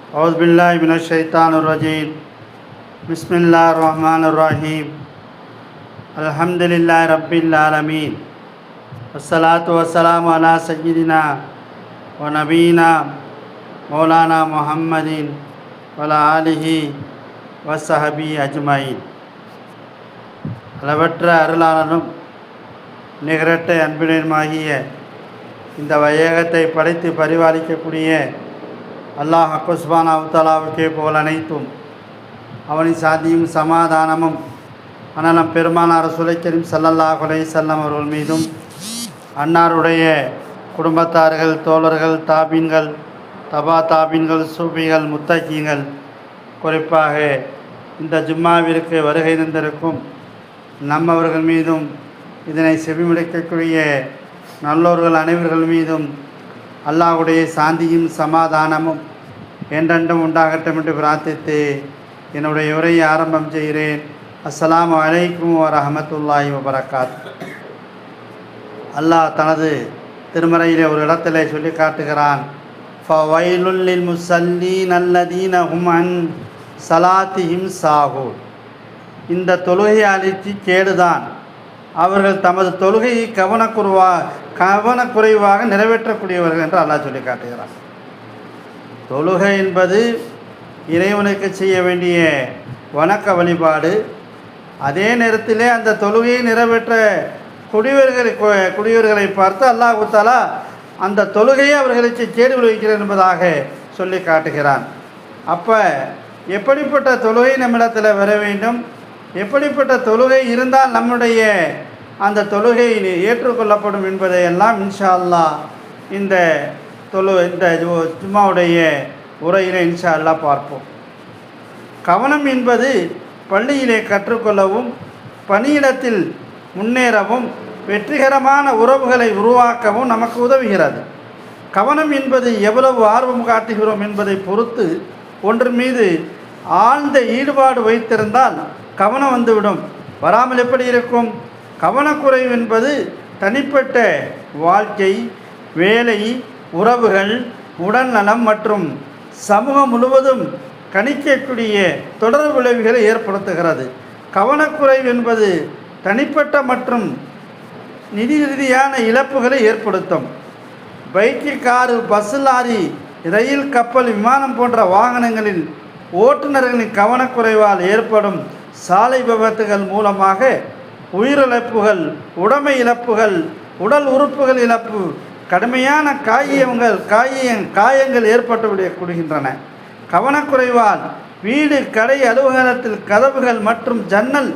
أعوذ بالله من الشيطان الرجيم. بسم الله الرحمن الرحيم. الحمد لله رب العالمين. والصلاة والسلام على سيدنا ونبينا مولانا محمد وعلى آله وصحبه أجمعين. அளவற்ற அருளாளனும் நிகரற்ற அன்பினருமாகிய இந்த வையகத்தை படைத்து பரிபாலிக்கக்கூடிய அல்லாஹ் சுப்ஹானஹு வ தஆலாவுக்கே புகழ் அனைத்தும், அவனின் சாந்தியும் சமாதானமும் அண்ணலம் பெருமானார் ரசூலை கரீம் ஸல்லல்லாஹு அலைஹி வஸல்லம் அவர்கள் மீதும், அன்னாருடைய குடும்பத்தார்கள், தோழர்கள், தாபீன்கள், தபா தாபீன்கள், சூஃபிகள், முத்தகீங்கள், குறிப்பாக இந்த ஜும்மாவிற்கு வருகை தந்திருக்கும் நம்மவர்கள் மீதும், இதனை செவிமடுக்கக்கூடிய நல்லோர்கள் அனைவர்கள் மீதும் அல்லாஹ்வுடைய சாந்தியும் சமாதானமும் என்றென்றும் உண்டாகட்டும் என்று பிரார்த்தித்து என்னுடைய உரையை ஆரம்பம் செய்கிறேன். அஸ்ஸலாமு அலைக்கும் வரஹ்மத்துல்லாஹி வபரகாத்துஹு. அல்லாஹ் தனது திருமறையிலே ஒரு இடத்திலே சொல்லி காட்டுகிறான், ஃபவைலுல் லில் முஸல்லீன் அல்லதீன ஹும் அன் ஸலாத்திஹிம் சாஹூன். இந்த தொழுகையாளிக்கு கேடுதான், அவர்கள் தமது தொழுகையை கவனக்குறைவாக நிறைவேற்றக்கூடியவர்கள் என்று அல்லாஹ் சொல்லி காட்டுகிறார். தொழுகை என்பது இறைவனுக்கு செய்ய வேண்டிய வணக்க வழிபாடு. அதே நேரத்திலே அந்த தொழுகையை நிறைவேற்ற குடியவர்களை பார்த்து அல்லாஹ் தஆலா அந்த தொழுகையை அவர்களுக்கு கேடு விளைவிக்கிறார் என்பதாக சொல்லி காட்டுகிறான். அப்போ எப்படிப்பட்ட தொழுகை நம்மிடத்தில் வர வேண்டும், எப்படிப்பட்ட தொழுகை இருந்தால் நம்முடைய அந்த தொழுகை ஏற்றுக்கொள்ளப்படும் என்பதையெல்லாம் இன்ஷா அல்லாஹ் இந்த ஜும்மாவுடைய உரையிலே இன்ஷா அல்லாஹ் பார்ப்போம். கவனம் என்பது பள்ளியிலே கற்றுக்கொள்ளவும், பணியிடத்தில் முன்னேறவும், வெற்றிகரமான உறவுகளை உருவாக்கவும் நமக்கு உதவுகிறது. கவனம் என்பது எவ்வளவு ஆர்வம் காட்டுகிறோம் என்பதை பொறுத்து ஒன்று மீது ஆழ்ந்த ஈடுபாடு வைத்திருந்தால் கவனம் வந்துவிடும். வராமல் எப்படி இருக்கும்? கவனக்குறைவு என்பது தனிப்பட்ட வாழ்க்கை, வேலை, உறவுகள், உடல்நலம் மற்றும் சமூகம் முழுவதும் கணிக்கக்கூடிய தொடர் விளைவுகளை ஏற்படுத்துகிறது. கவனக்குறைவு என்பது தனிப்பட்ட மற்றும் நிதி ரீதியான இழப்புகளை ஏற்படுத்தும். பைக்கு, காரு, பஸ், லாரி, ரயில், கப்பல், விமானம் போன்ற வாகனங்களில் ஓட்டுநர்களின் கவனக்குறைவால் ஏற்படும் சாலை விபத்துகள் மூலமாக உயிரிழப்புகள், உடைமை இழப்புகள், உடல் உறுப்புகள் இழப்பு, கடுமையான காயங்கள் ஏற்பட்டுவிடக்கூடுகின்றன. கவனக்குறைவால் வீடு, கடை, அலுவலகத்தில் கதவுகள் மற்றும் ஜன்னல்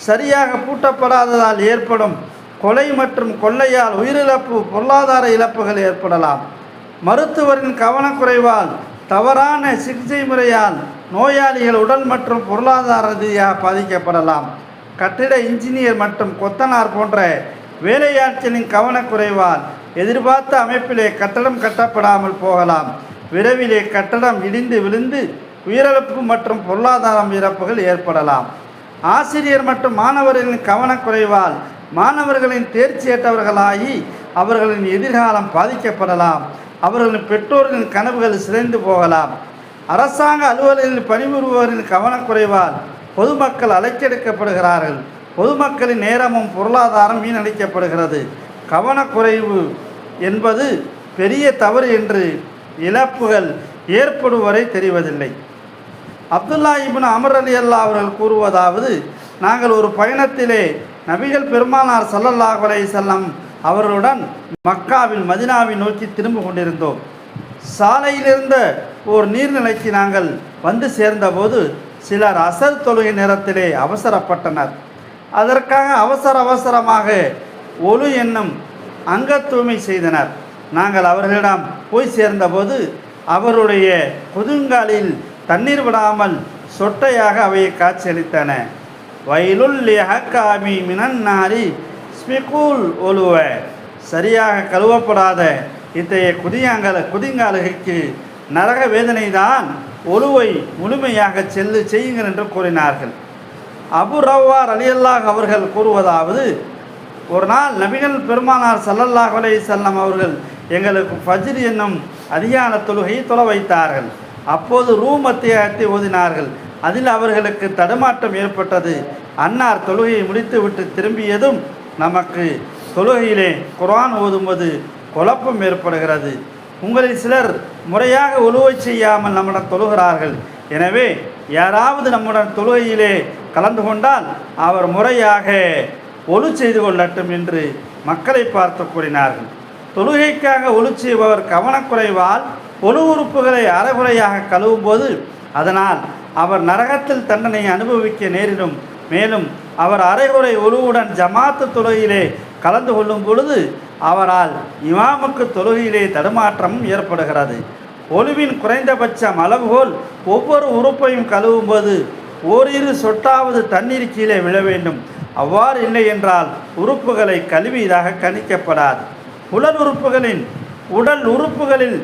சரியாக பூட்டப்படாததால் ஏற்படும் கொலை மற்றும் கொள்ளையால் உயிரிழப்பு, பொருளாதார இழப்புகள் ஏற்படலாம். மருத்துவரின் கவனக்குறைவால் தவறான சிகிச்சை முறையால் நோயாளிகள் உடல் மற்றும் பொருளாதார ரீதியாக பாதிக்கப்படலாம். கட்டிட இன்ஜினியர் மற்றும் கொத்தனார் போன்ற வேலையாட்களின் கவனக்குறைவால் எதிர்பார்த்த அமைப்பிலே கட்டடம் கட்டப்படாமல் போகலாம். விரைவிலே கட்டடம் இடிந்து விழுந்து உயிரிழப்பு மற்றும் பொருளாதார இழப்புகள் ஏற்படலாம். ஆசிரியர் மற்றும் மாணவர்களின் கவனக்குறைவால் மாணவர்களின் தேர்ச்சியற்றவர்களாகி அவர்களின் எதிர்காலம் பாதிக்கப்படலாம். அவர்களின் பெற்றோர்களின் கனவுகள் சிதைந்து போகலாம். அரசாங்க அலுவலர்களில் பணிபுரிபவர்களின் கவனக்குறைவால் பொதுமக்கள் அலைக்கெடுக்கப்படுகிறார்கள். பொதுமக்களின் நேரமும் பொருளாதாரம் வீணடிக்கப்படுகிறது. கவனக்குறைவு என்பது பெரிய தவறு என்று இழப்புகள் ஏற்படும் வரை தெரிவதில்லை. அப்துல்லா இப்னு அமர் ரலியல்லாஹு அவர்கள் கூறுவதாவது, நாங்கள் ஒரு பயணத்திலே நபிகள் பெருமானார் ஸல்லல்லாஹு அலைஹி வஸல்லம் அவர்களுடன் மக்காவில் மதினாவை நோக்கி திரும்ப கொண்டிருந்தோம். சாலையிலிருந்த ஓர் நீர்நிலைக்கு நாங்கள் வந்து சேர்ந்தபோது சிலர் அசர் தொழுகை நேரத்திலே அவசரப்பட்டனர். அதற்காக அவசரமாக ஒழு என்னும் அங்க தூய்மை செய்தனர். நாங்கள் அவர்களிடம் போய் சேர்ந்தபோது அவருடைய குதுங்காலில் தண்ணீர் விடாமல் சொட்டையாக அவையை காட்சியளித்தன. வயலுல் லிஹக்காமி மினன் நாரி ஸ்பிகூல் ஒழுவ. சரியாக கழுவப்படாத இத்தகைய குதிங்காலுகைக்கு நரக வேதனை தான், ஒழுவை முழுமையாக செய்யுங்கள் என்று கூறினார்கள். அபு ரவ்வா ரலியல்லாஹு அவர்கள் கூறுவதாவது, ஒரு நாள் நபிகள் பெருமானார் ஸல்லல்லாஹு அலைஹி வஸல்லம் அவர்கள் எங்களுக்கு ஃபஜ்ர் என்னும் அதிகான தொழுகையை தொழ வைத்தார்கள். அப்போது ரூம் அத்தியாயத்தை ஓதினார்கள். அதில் அவர்களுக்கு தடுமாற்றம் ஏற்பட்டது. அன்னார் தொழுகையை முடித்துவிட்டு திரும்பியதும் நமக்கு தொழுகையிலே குர்ஆன் ஓதும்போது குழப்பம் ஏற்படுகிறது. உங்களில் சிலர் முறையாக ஒழுவை செய்யாமல் நம்முடன் தொழுகிறார்கள். எனவே யாராவது நம்முடன் தொழுகையிலே கலந்து கொண்டால் அவர் முறையாக ஒழு செய்து கொள்ளட்டும் என்று மக்களை பார்த்து கூறினார்கள். தொழுகைக்காக ஒழு செய்பவர் கவனக்குறைவால் ஒழு உறுப்புகளை அரைகுறையாக கழுவும் போது அதனால் அவர் நரகத்தில் தண்டனை அனுபவிக்க நேரிடும். மேலும் அவர் அரைகுறை ஒழுவுடன் ஜமாத்து தொழுகையிலே கலந்து கொள்ளும் பொழுது அவரால் இமாமுக்கு தொழுகையிலே தடுமாற்றமும் ஏற்படுகிறது. ஒழுவின் குறைந்தபட்சம் அளவுகோல் ஒவ்வொரு உறுப்பையும் கழுவும் போது ஓரிரு சொட்டாவது தண்ணீர் கீழே விழ வேண்டும். அவ்வாறு இல்லை என்றால் உறுப்புகளை கழுவியதாக கணிக்கப்படாது. உடல் உறுப்புகளில்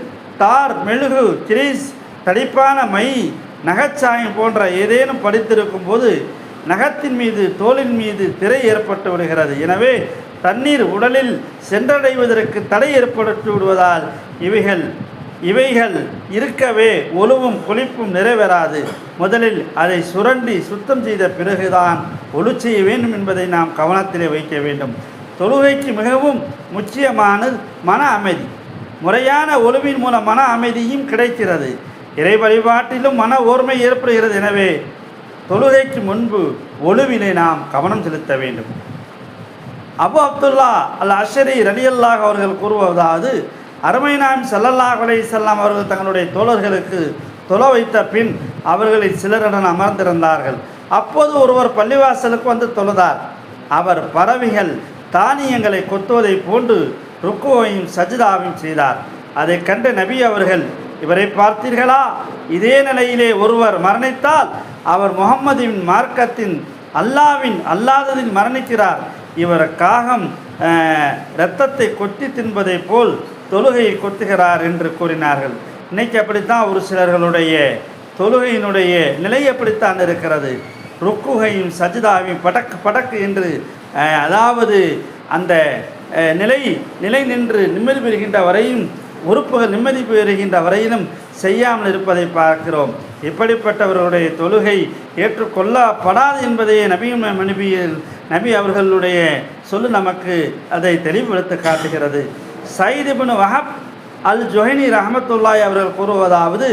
தார், மெழுகு, கிரீஸ், தடிப்பான மை, நகைச்சாயம் போன்ற ஏதேனும் படித்திருக்கும் போது நகத்தின் மீது தோலின் மீது திரை ஏற்பட்டு விடுகிறது. எனவே தண்ணீர் உடலில் சென்றடைவதற்கு தடை ஏற்படுத்தி விடுவதால் இவைகள் இருக்கவே ஒழுவும் குளிப்பும் நிறைவேறாது. முதலில் அதை சுரண்டி சுத்தம் செய்த பிறகுதான் ஒழு செய்ய வேண்டும் என்பதை நாம் கவனத்திலே வைக்க வேண்டும். தொழுகைக்கு மிகவும் முக்கியமானது மன அமைதி. முறையான ஒழுவின் மூலம் மன அமைதியும் கிடைக்கிறது. இறை வழிபாட்டிலும் மன ஓர்மை ஏற்படுகிறது. எனவே தொழுகைக்கு முன்பு ஒழுவினை நாம் கவனம் செலுத்த வேண்டும். அபு அப்துல்லா அல் அஷரி ரலியல்லாஹு அவர்கள் கூறுவதாவது, அருமை நாயகம் ஸல்லல்லாஹு அலைஹி வஸல்லம் அவர்கள் தங்களுடைய தோழர்களுக்கு தொழ வைத்த பின் அவர்களில் சிலருடன் அமர்ந்திருந்தார்கள். அப்போது ஒருவர் பள்ளிவாசலுக்கு வந்து தொழுதார். அவர் பறவைகள் தானியங்களை கொத்துவதை போன்று ருக்குவையும் சஜிதாவையும் செய்தார். அதை கண்ட நபி அவர்கள், இவரை பார்த்தீர்களா? இதே நிலையிலே ஒருவர் மரணித்தால் அவர் முஹம்மதின் மார்க்கத்தின் அல்லாததில் மரணிக்கிறார். இவர் காகம் இரத்தத்தை கொத்தி தின்பதை போல் தொழுகையை கொத்துகிறார் என்று கூறினார்கள். இன்னைக்கு அப்படித்தான் ஒரு சிலர்களுடைய தொழுகையினுடைய நிலை அப்படித்தான் இருக்கிறது. ருக்குகையும் சஜிதாவையும் படக்கு என்று அதாவது அந்த நிலை நின்று நிம்மதி பெறுகின்ற வரையும் உறுப்புகள் நிம்மதி பெறுகின்ற வரையிலும் செய்யாமல் இருப்பதை பார்க்கிறோம். இப்படிப்பட்டவர்களுடைய தொழுகை ஏற்றுக்கொள்ளப்படாது என்பதையே நபி அவர்களுடைய சொல்லு நமக்கு அதை தெளிவுபடுத்த காட்டுகிறது. சயீத் இப்னு வஹப் அல் ஜுஹைனி ரஹ்மத்துல்லாஹி அவர்கள் கூறுவதாவது,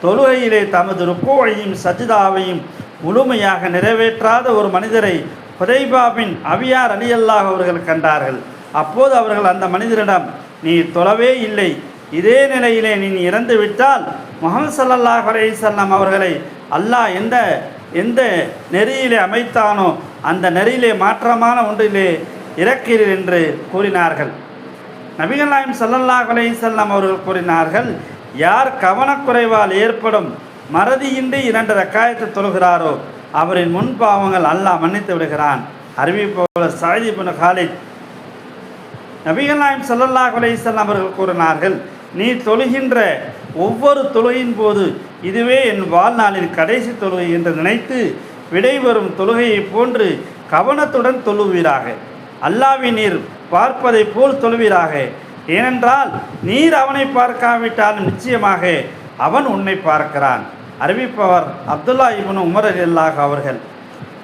தொழுகையிலே தமது ருக்குவையும் சஜிதாவையும் முழுமையாக நிறைவேற்றாத ஒரு மனிதரை ஹுதைபா பின் அபியார் ரலியல்லாஹு அவர்கள் கண்டார்கள். அப்போது அவர்கள் அந்த மனிதரிடம், நீ தொழவே இல்லை, இதே நிலையிலே நீ இறந்து விட்டால் முஹம்மது ஸல்லல்லாஹு அலைஹி வஸல்லம் அவர்களை அல்லாஹ் எந்த நெறியிலே அமைத்தானோ அந்த நெறியிலே மாற்றமான ஒன்றிலே இறக்கிறீர் என்று கூறினார்கள். நபிகள் நாயகம் ஸல்லல்லாஹு அலைஹி வஸல்லம் அவர்கள் கூறினார்கள், யார் கவனக்குறைவால் ஏற்படும் மறதியின்றி 2 ரக்காயத்தை தொழுகிறாரோ அவரின் முன்பாவங்கள் அல்லாஹ் மன்னித்து விடுகிறான். அறிவிப்பவர் சயீத் இப்னு காலித். நபிகள் நாயகம் ஸல்லல்லாஹு அலைஹி வஸல்லம் அவர்கள் கூறினார்கள், நீ தொழுகின்ற ஒவ்வொரு தொழுகையின் போது இதுவே என் வாழ்நாளின் கடைசி தொழுகை என்று நினைத்து விடைபெறும் தொழுகையை போன்று கவனத்துடன் தொழுவீராக. அல்லாஹ்வை நீர் பார்ப்பதை போல் தொழுவீராக. ஏனென்றால் நீர் அவனை பார்க்காவிட்டாலும் நிச்சயமாக அவன் உன்னை பார்க்கிறான். அறிவிப்பவர் அப்துல்லா இப்னு உமர் ரலியல்லாஹு அவர்கள்.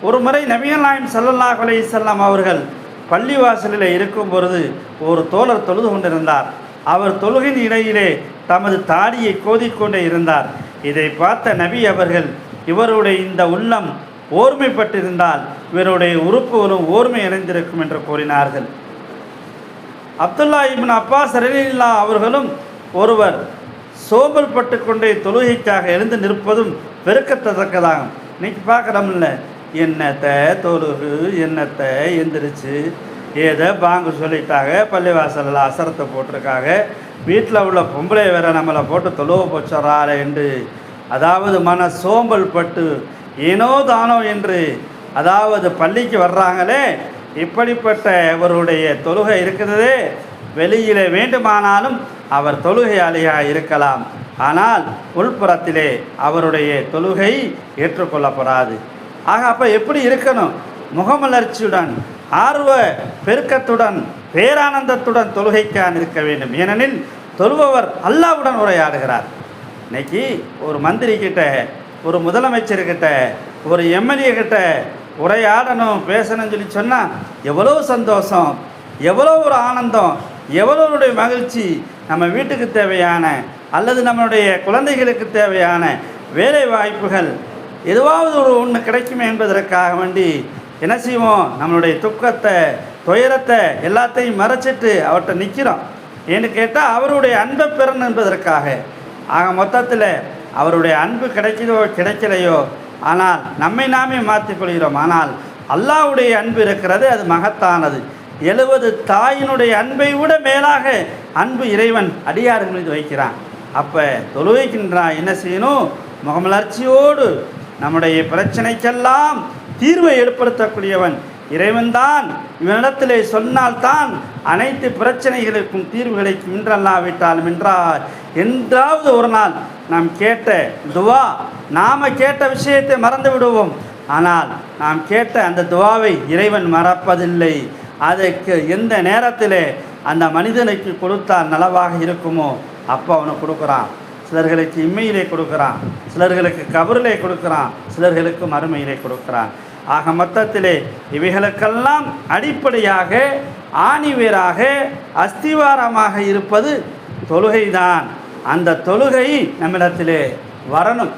ஒரு முறை நபிகள் நாயகம் ஸல்லல்லாஹு அலைஹி வஸல்லம் அவர்கள் பள்ளிவாசலில் இருக்கும் பொழுது ஒரு தோழர் தொழுது கொண்டிருந்தார். அவர் தொழுகின் இடையிலே தமது தாடியை கோதிக்கொண்டே இருந்தார். இதை பார்த்த நபி அவர்கள், இவருடைய இந்த உள்ளம் ஓர்மைப்பட்டிருந்தால் இவருடைய உறுப்புகளும் ஓர்மை அடைந்திருக்கும் என்று கூறினார்கள். அப்துல்லா இப்னு அப்பாஸ் ரலியல்லாஹு அவர்களும் ஒருவர் சோம்பல் பட்டு கொண்டே தொழுகைக்காக எழுந்து நிற்பதும் வெறுக்கத்தக்கதாகும். இன்னைக்கு பார்க்குறோம்ல, என்னத்தை தொழுகு, என்னத்தை எந்திரிச்சு ஏதோ பாங்கு சொல்லிட்டாங்க, பள்ளிவாசலில் அசரத்தை போட்டிருக்காங்க, வீட்டில் உள்ள பொம்பளை வேற நம்மளை போட்டு தொழுவ போச்சுறாரு என்று அதாவது மன சோம்பல் பட்டு ஏனோ தானோ என்று அதாவது பள்ளிக்கு வர்றாங்களே, இப்படிப்பட்ட அவருடைய தொழுகை இருக்கிறதே, வெளியிலே வேண்டுமானாலும் அவர் தொழுகையாளியாக இருக்கலாம், ஆனால் உள்புறத்திலே அவருடைய தொழுகை ஏற்றுக்கொள்ளப்படாது. ஆக அப்போ எப்படி இருக்கணும்? முகமலர்ச்சியுடன், ஆர்வ பெருக்கத்துடன், பேரானந்தத்துடன் தொழுகைக்கான் இருக்க வேண்டும். ஏனெனில் தொழுபவர் அல்லாஹ்வுடன் உரையாடுகிறார். இன்னைக்கு ஒரு மந்திரி கிட்ட, ஒரு முதலமைச்சர்கிட்ட, ஒரு எம்எல்ஏ கிட்ட உரையாடணும், பேசணும்னு சொல்லி சொன்னால் எவ்வளோ சந்தோஷம், எவ்வளோ ஒரு ஆனந்தம், எவ்வளோடைய மகிழ்ச்சி. நம்ம வீட்டுக்கு தேவையான அல்லது நம்மளுடைய குழந்தைகளுக்கு தேவையான வேலை வாய்ப்புகள் எதுவாவது ஒன்று கிடைக்குமே என்பதற்காக வேண்டி என்ன செய்வோம், நம்மளுடைய துக்கத்தை, துயரத்தை எல்லாத்தையும் மறைச்சிட்டு அவர்கிட்ட நிற்கிறோம். ஏன்னு கேட்டால் அவருடைய அன்பை பெறணும் என்பதற்காக. ஆக மொத்தத்தில் அவருடைய அன்பு கிடைக்குதோ கிடைக்கலையோ, ஆனால் நம்மை நாமே மாற்றிக்கொள்கிறோம். ஆனால் அல்லாஹ்வுடைய அன்பு இருக்கிறது, அது மகத்தானது. 70 தாயினுடைய அன்பை விட மேலாக அன்பு இறைவன் அடியார்கள் மீது வைக்கிறான். அப்போ தொழுகைக்கின்றான் என்ன செய்யணும், முகமலர்ச்சியோடு நம்முடைய பிரச்சனைக்கெல்லாம் தீர்வை ஏற்படுத்தக்கூடியவன் இறைவன்தான். இவனிடத்திலே சொன்னால்தான் அனைத்து பிரச்சனைகளுக்கும் தீர்வு கிடைக்கும். இன்றல்லாவிட்டாலும் என்றாவது ஒரு நாள் நாம் கேட்ட துவா, நாம் கேட்ட விஷயத்தை மறந்து விடுவோம். ஆனால் நாம் கேட்ட அந்த துவாவை இறைவன் மறப்பதில்லை. அதற்கு எந்த நேரத்தில் அந்த மனிதனுக்கு கொடுத்தால் நலவாக இருக்குமோ அப்போ அவனுக்கு கொடுக்குறான். சிலர்களுக்கு இம்மையிலே கொடுக்குறான், சிலர்களுக்கு கபரிலே கொடுக்குறான், சிலர்களுக்கு மறுமையிலே கொடுக்குறான். ஆக மொத்தத்திலே இவைகளுக்கெல்லாம் அடிப்படையாக, ஆணிவேராக, அஸ்திவாரமாக இருப்பது தொழுகைதான். அந்த தொழுகை நம்மிடத்திலே வரணும்.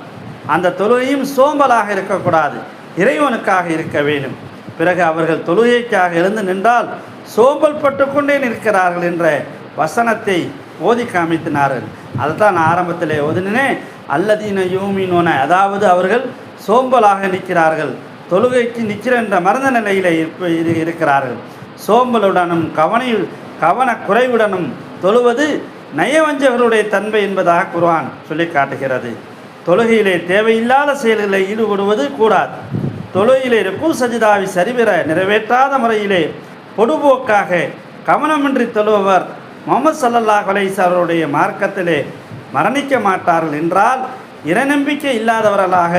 அந்த தொழுகையும் சோம்பலாக இருக்கக்கூடாது, இறைவனுக்காக இருக்க வேண்டும். பிறகு அவர்கள் தொழுகைக்காக எழுந்து நின்றால் சோம்பல் பட்டு கொண்டே நிற்கிறார்கள் என்ற வசனத்தை ஓதி காமித்தினார்கள். அதுதான் நான் ஆரம்பத்தில் ஓதினேன். அல்லதீன யூமினோன, அதாவது அவர்கள் சோம்பலாக நிற்கிறார்கள், தொழுகைக்கு நிற்கிற என்ற மறந்த நிலையில் இருக்கிறார்கள். சோம்பலுடனும் கவன குறைவுடனும் தொழுவது நயவஞ்சகர்களுடைய தன்மை என்பதாக குர்ஆன் சொல்லி காட்டுகிறது. தொழுகையிலே தேவையில்லாத செயல்களை ஈடுபடுவது கூடாது. தொழுகையிலே ருக்கு சஜிதாவை சரிவர நிறைவேற்றாத முறையிலே பொடுபோக்காக கவனமின்றி தொழுபவர் முஹம்மது ஸல்லல்லாஹு அலைஹி வஸல்லம் அவருடைய மார்க்கத்திலே மரணிக்க மாட்டார்கள் என்றால் இறைநம்பிக்கை இல்லாதவர்களாக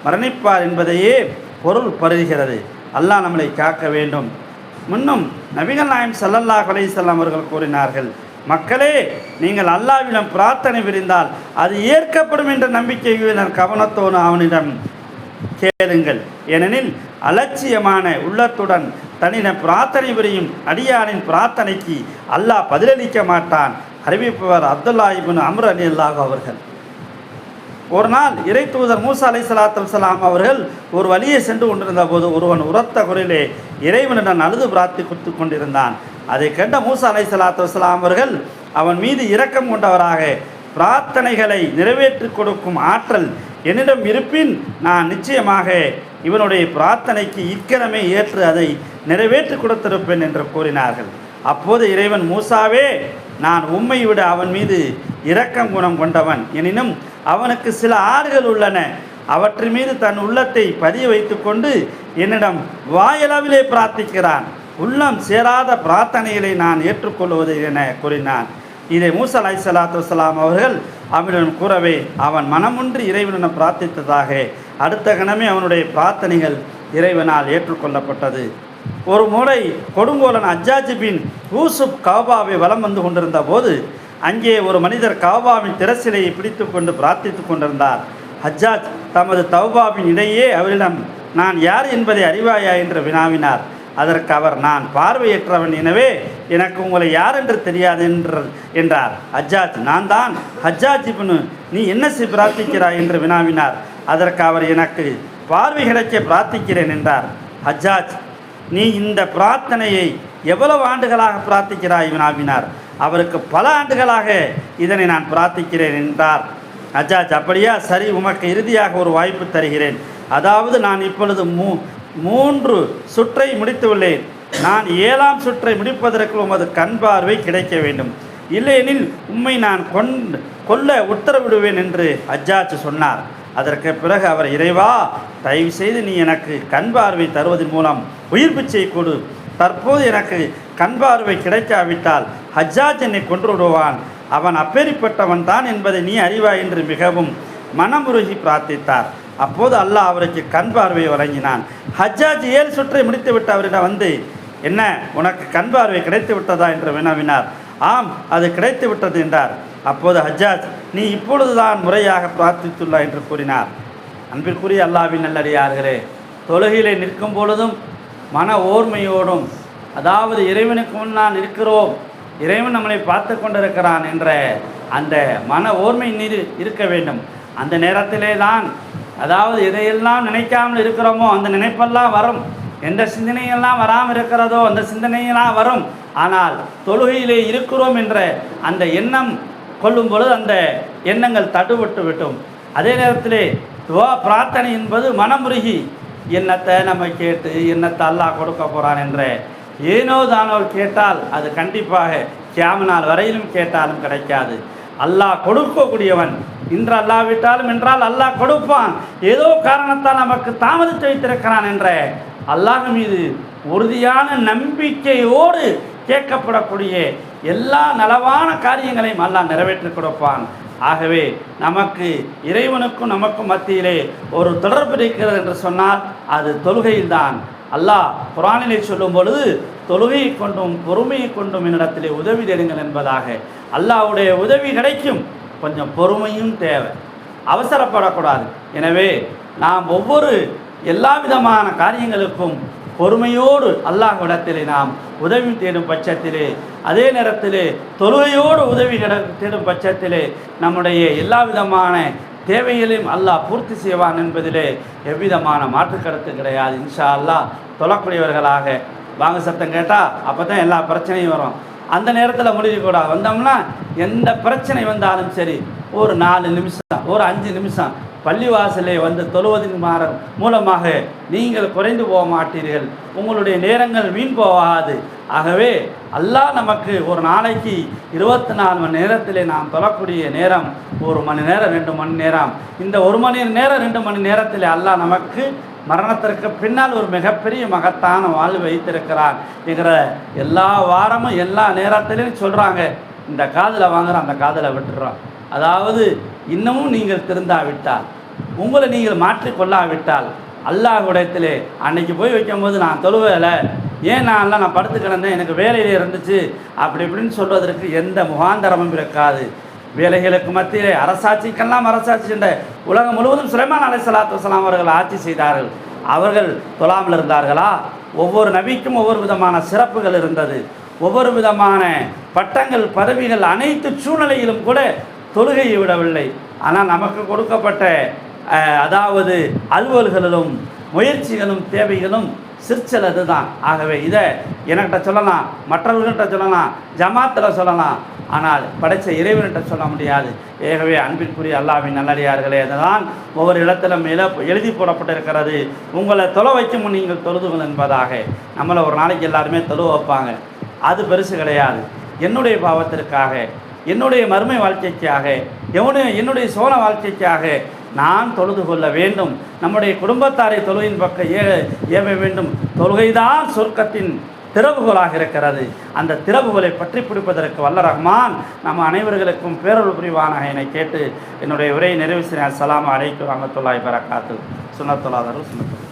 மரணிப்பார் என்பதையே பொருள் பருகிறது. அல்லாஹ் நம்மளை காக்க வேண்டும். முன்னும் நபிகள் நாயகம் ஸல்லல்லாஹு அலைஹி வஸல்லம் அவர்கள் கூறினார்கள், மக்களே, நீங்கள் அல்லாஹ்விடம் பிரார்த்தனை விரிந்தால் அது ஏற்கப்படும் என்ற நம்பிக்கையுடன் கவனத்தோடு அவனிடம் கேளுங்கள். ஏனெனில் அலட்சியமான உள்ளத்துடன் தனின பிரார்த்தனை புரியும் அடியானின் பிரார்த்தனைக்கு அல்லாஹ் பதிலளிக்க மாட்டான். அறிவிப்பவர் அப்துல்லா இப்னு அம்ர் ரலியல்லாஹு அவர்கள். ஒரு நாள் இறை தூதர் மூசா அலைஹிஸ்ஸலாத்து வஸ்ஸலாம் அவர்கள் ஒரு வழியை சென்று கொண்டிருந்த போது ஒருவன் உரத்த குரலிலே இறைவனிடம் அழுது பிரார்த்தித்து கொண்டிருந்தான். அதை கண்ட மூசா அலைஹிஸ்ஸலாத்து வஸ்ஸலாம் அவர்கள் அவன் மீது இரக்கம் கொண்டவராக, பிரார்த்தனைகளை நிறைவேற்றி கொடுக்கும் ஆற்றல் என்னிடம் இருப்பின் நான் நிச்சயமாக இவனுடைய பிரார்த்தனைக்கு இக்கணமே ஏற்று அதை நிறைவேற்றி கொடுத்திருப்பேன் என்று கூறினார்கள். அப்போது இறைவன், மூசாவே, நான் உம்மை விட அவன் மீது இரக்கம் குணம் கொண்டவன், எனினும் அவனுக்கு சில ஆடுகள் உள்ளன, அவற்றின் மீது தன் உள்ளத்தை பதிய வைத்து கொண்டு என்னிடம் வாயளவிலே பிரார்த்திக்கிறான், உள்ளம் சேராத பிரார்த்தனைகளை நான் ஏற்றுக்கொள்வது என கூறினான். இதை மூசா அலைஹிஸ்ஸலாத்து வஸ்ஸலாம் அவர்கள் அவனிடம் கூறவே அவன் மனமுன்றி இறைவனிடம் பிரார்த்தித்ததாக அடுத்த கணமே அவனுடைய பிரார்த்தனைகள் இறைவனால் ஏற்றுக்கொள்ளப்பட்டது. ஒரு முறை கொடுங்கோலன் ஹஜ்ஜாஜ் பின் யூசுப் கஅபாவை வலம் வந்து கொண்டிருந்த போது அங்கே ஒரு மனிதர் கஅபாவின் திரசிலையை பிடித்து கொண்டு பிரார்த்தித்து கொண்டிருந்தார். ஹஜ்ஜாஜ் தமது தௌபாவின் இடையே அவரிடம், நான் யார் என்பதை அறிவாயா என்று வினாவினார். அதற்கு அவர், நான் பார்வையற்றவன், எனவே எனக்கு உங்களை யார் என்று தெரியாது என்றார். ஹஜ்ஜாஜ், நான் தான் ஹஜ்ஜாஜ் இப்னு, நீ என்ன பிரார்த்திக்கிறாய் என்று வினாவினார். அதற்கு அவர், எனக்கு பார்வை கிடைக்க பிரார்த்திக்கிறேன் என்றார். ஹஜ்ஜாஜ், நீ இந்த பிரார்த்தனையை எவ்வளவு ஆண்டுகளாக பிரார்த்திக்கிறாய் வினாவினார். அவருக்கு பல ஆண்டுகளாக இதனை நான் பிரார்த்திக்கிறேன் என்றார். ஹஜ்ஜாஜ், அப்படியா, சரி, உமக்கு இறுதியாக ஒரு வாய்ப்பு தருகிறேன். அதாவது நான் இப்பொழுது 3 சுற்றை முடித்துள்ளேன். நான் 7ஆம் சுற்றை முடிப்பதற்கு உமது கண் பார்வை கிடைக்க வேண்டும், இல்லையெனில் உம்மை நான் கொல்ல உத்தரவிடுவேன் என்று ஹஜ்ஜாஜ் சொன்னார். அதற்கு பிறகு அவர், இறைவா, தயவு செய்து நீ எனக்கு கண் பார்வை தருவதன் மூலம் உயிர் பிச்சை கொடு. தற்போது எனக்கு கண் பார்வை கிடைக்காவிட்டால் ஹஜ்ஜாஜ் என்னை கொன்று விடுவான், அவன் அப்பேறிப்பட்டவன் தான் என்பதை நீ அறிவாய் என்று மிகவும் மனமுருகி பிரார்த்தித்தார். அப்போது அல்லாஹ் அவருக்கு கண் பார்வையை வழங்கினான். ஹஜ்ஜாஜ் 7 சுற்றை முடித்துவிட்டு அவரிடம் வந்து, என்ன, உனக்கு கண் பார்வை கிடைத்து விட்டதா என்று வினவினார். ஆம், அது கிடைத்து விட்டது என்றார். அப்போது ஹஜ்ஜாஜ், நீ இப்பொழுதுதான் முறையாக பிரார்த்தித்துள்ளாய் என்று கூறினார். அன்பிற்குரிய அல்லாஹ்வின் நல்லடியார்களே, தொழுகையிலே நிற்கும் பொழுதும் மன ஓர்மையோடும், அதாவது இறைவனுக்கு முன்னால் இருக்கிறோம், இறைவன் நம்மளை பார்த்து கொண்டிருக்கிறான் என்ற அந்த மன ஓர்மை நீர் இருக்க வேண்டும். அந்த நேரத்திலே தான், அதாவது எதையெல்லாம் நினைக்காமல் இருக்கிறோமோ அந்த நினைப்பெல்லாம் வரும், எந்த சிந்தனையெல்லாம் வராமல் இருக்கிறதோ அந்த சிந்தனையெல்லாம் வரும். ஆனால் தொழுகையிலே இருக்கிறோம் என்ற அந்த எண்ணம் கொள்ளும் பொழுது அந்த எண்ணங்கள் தடுபட்டு விட்டும். அதே நேரத்திலே துவா பிரார்த்தனை என்பது மனமுருகி என்னத்தை நம்ம கேட்டு என்னத்தை அல்லாஹ் கொடுக்க போகிறான் என்ற ஏனோ தானோ கேட்டால் அது கண்டிப்பாக கியாம நாள் வரையிலும் கேட்டாலும் கிடைக்காது. அல்லாஹ் கொடுக்கக்கூடியவன். இன்று அல்லாவிட்டாலும் என்றால் அல்லாஹ் கொடுப்பான். ஏதோ காரணத்தால் நமக்கு தாமதித்து வைத்திருக்கிறான் என்ற அல்லாஹ் மீது உறுதியான நம்பிக்கையோடு கேட்கப்படக்கூடிய எல்லா நலவான காரியங்களையும் அல்லாஹ் நிறைவேற்றி கொடுப்பான். ஆகவே நமக்கு இறைவனுக்கும் நமக்கும் மத்தியிலே ஒரு தொடர்பு இருக்கிறது என்று சொன்னால் அது தொழுகையில்தான். அல்லாஹ் குர்ஆனிலே சொல்லும் பொழுது, தொழுகையை கொண்டும் பொறுமையை கொண்டும் என்னிடத்திலே உதவி தேடுங்கள் என்பதாக. அல்லாஹ்வுடைய உதவி கிடைக்கும், கொஞ்சம் பொறுமையும் தேவை, அவசரப்படக்கூடாது. எனவே நாம் ஒவ்வொரு எல்லா விதமான காரியங்களுக்கும் பொறுமையோடு அல்லாஹ்விடத்திலே நாம் உதவி தேடும் பட்சத்திலே, அதே நேரத்திலே தொழுகையோடு உதவி தேடும் பட்சத்திலே நம்முடைய எல்லா விதமான தேவைகளையும் அல்லாஹ் பூர்த்தி செய்வான் என்பதிலே எவ்விதமான மாற்று கருத்து கிடையாது. இன்ஷா அல்லாஹ் தொழக்கூடியவர்களாக வாங்க சத்தம் கேட்டால் அப்போ தான் எல்லா பிரச்சனையும் வரும். அந்த நேரத்தில் முடிவுக்கூடாது. வந்தோம்னா எந்த பிரச்சனை வந்தாலும் சரி, ஒரு 4 நிமிஷம் ஒரு 5 நிமிஷம் பள்ளிவாசலே வந்து தொழுவதன் மூலமாக நீங்கள் குறைந்து போக மாட்டீர்கள், உங்களுடைய நேரங்கள் வீண் போகாது. ஆகவே அல்லாஹ் நமக்கு ஒரு நாளைக்கு 24 மணி நேரத்திலே நாம் தொழக்கூடிய நேரம் 1 மணி நேரம் 2 மணி நேரம். இந்த 1 மணி நேரம் 2 மணி நேரத்தில் அல்லாஹ் நமக்கு மரணத்திற்கு பின்னால் ஒரு மிகப்பெரிய மகத்தான வாழ்வு வைத்திருக்கிறான் என்கிற எல்லா வாரமும் எல்லா நேரத்திலையும் சொல்கிறாங்க. இந்த காதில் வாங்குகிறோம், அந்த காதில் விட்டுறோம். அதாவது இன்னமும் நீங்கள் திருந்தாவிட்டால், உங்களை நீங்கள் மாற்றிக்கொள்ளாவிட்டால் அல்லாஹ்விடத்திலே அன்னைக்கு போய் வைக்கும்போது நான் தொழுவேலை, ஏன் நான் படுத்து கிடந்தேன், எனக்கு வேலையிலே இருந்துச்சு அப்படி இப்படின்னு சொல்வதற்கு எந்த முகாந்தரமும் இருக்காது. வேலைகளுக்கு மத்தியிலே அரசாட்சிக்கெல்லாம் அரசாட்சி என்ற உலகம் முழுவதும் சுலைமான் அலைஹிஸ்ஸலாத்து வஸ்ஸலாம் அவர்கள் ஆட்சி செய்தார்கள். அவர்கள் தொழாமல் இருந்தார்களா? ஒவ்வொரு நபிக்கும் ஒவ்வொரு விதமான சிறப்புகள் இருந்தது, ஒவ்வொரு விதமான பட்டங்கள் பதவிகள் அனைத்து சூழ்நிலையிலும் கூட தொழுகையை விடவில்லை. ஆனால் நமக்கு கொடுக்கப்பட்ட அதாவது அலுவல்களிலும் முயற்சிகளும் தேவைகளும் சிற்சலது தான். ஆகவே இதை எனக்கிட்ட சொல்லலாம், மற்றவர்கள்ட்ட சொல்லலாம், ஜமாத்தில் சொல்லலாம், ஆனால் படைத்த இறைவன்கிட்ட சொல்ல முடியாது. ஆகவே அன்பிற்குரிய அல்லாஹ்வின் நல்லடியார்களே, அதுதான் ஒவ்வொரு இடத்திலும் எழுதி போடப்பட்டிருக்கிறது, உங்களை தொலை வைக்கும் முன் நீங்கள் தொழுதுகள் என்பதாக. நம்மளை ஒரு நாளைக்கு எல்லாருமே தொழுவ வைப்பாங்க, அது பெருசு கிடையாது. என்னுடைய பாவத்திற்காக, என்னுடைய மறுமை வாழ்க்கைக்காக, என்னுடைய சோழ வாழ்க்கைக்காக நான் தொழுது கொள்ள வேண்டும். நம்முடைய குடும்பத்தாரை தொழுகையின் பக்கம் ஏவ வேண்டும். தொழுகைதான் சொர்க்கத்தின் திறவுகோலாக இருக்கிறது. அந்த திறவுகோலை பற்றி பிடிப்பதற்கு வல்ல ரஹ்மான் நம்ம அனைவர்களுக்கும் பேரருள் புரிவானாக என கேட்டு என்னுடைய உரையை நிறைவு செய்கிறேன். அஸ்ஸலாமு அலைக்கும் வரஹ்மத்துல்லாஹி வபரகாத்துஹு. சுன்னத்துல்லாஹி சுன்னத்துல்லாஹி.